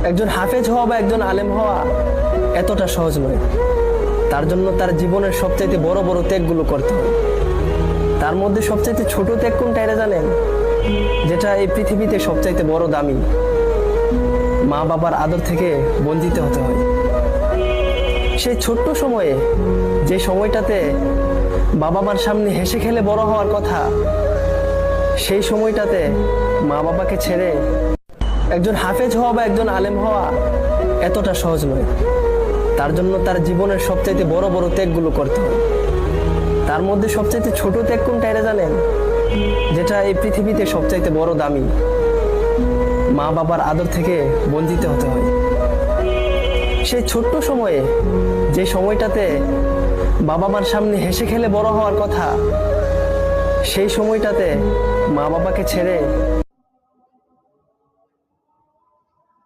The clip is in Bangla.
একজন হাফেজ হওয়া বা একজন আলেম হওয়া এতটা সহজ নয়। তার জন্য তার জীবনের সবচাইতে বড় বড় ত্যাগগুলো করতে হয়। তার মধ্যে সবচাইতে ছোট ত্যাগ কোনটা এটা জানেন? যেটা এই পৃথিবীতে সবচাইতে বড় দামি, মা বাবার আদর থেকে বঞ্চিত হতে হয়। সেই ছোট্ট সময়ে, যে সময়টাতে বাবা মার সামনে হেসে খেলে বড় হওয়ার কথা, সেই সময়টাতে মা বাবাকে ছেড়ে একজন হাফেজ হওয়া বা একজন আলেম হওয়া এতটা সহজ নয়। তার জন্য তার জীবনের সবচাইতে বড় বড় ত্যাগগুলো করতে হয়। তার মধ্যে সবচাইতে ছোট ত্যাগ কোনটা এটা জানেন? যেটা এই পৃথিবীতে সবচাইতে বড় দামি, মা বাবার আদর থেকে বঞ্চিত হতে হয়। সেই ছোট্ট সময়ে, যে সময়টাতে বাবা মার সামনে হেসে খেলে বড় হওয়ার কথা, সেই সময়টাতে মা বাবাকে ছেড়ে